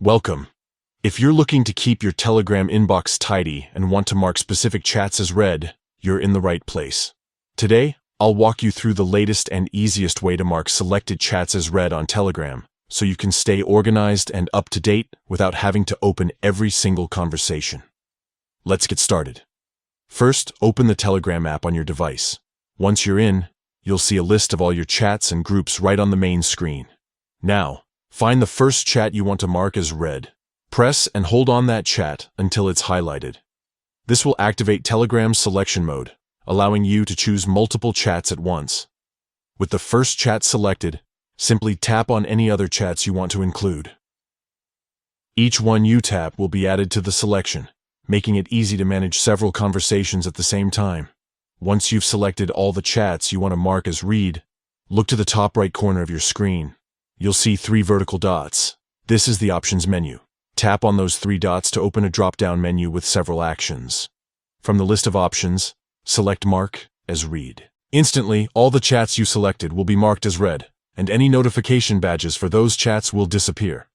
Welcome. If you're looking to keep your Telegram inbox tidy and want to mark specific chats as read, you're in the right place. Today, I'll walk you through the latest and easiest way to mark selected chats as read on Telegram, so you can stay organized and up to date without having to open every single conversation. Let's get started. First, open the Telegram app on your device. Once you're in, you'll see a list of all your chats and groups right on the main screen. Now, find the first chat you want to mark as read. Press and hold on that chat until it's highlighted. This will activate Telegram's selection mode, allowing you to choose multiple chats at once. With the first chat selected, simply tap on any other chats you want to include. Each one you tap will be added to the selection, making it easy to manage several conversations at the same time. Once you've selected all the chats you want to mark as read, look to the top right corner of your screen. You'll see 3 vertical dots. This is the options menu. Tap on those 3 dots to open a drop-down menu with several actions. From the list of options, select Mark as Read. Instantly, all the chats you selected will be marked as read, and any notification badges for those chats will disappear.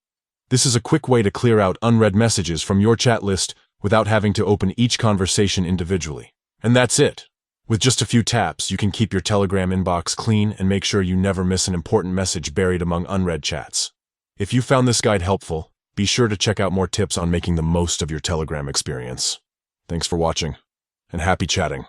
This is a quick way to clear out unread messages from your chat list without having to open each conversation individually. And that's it. With just a few taps, you can keep your Telegram inbox clean and make sure you never miss an important message buried among unread chats. If you found this guide helpful, be sure to check out more tips on making the most of your Telegram experience. Thanks for watching, and happy chatting.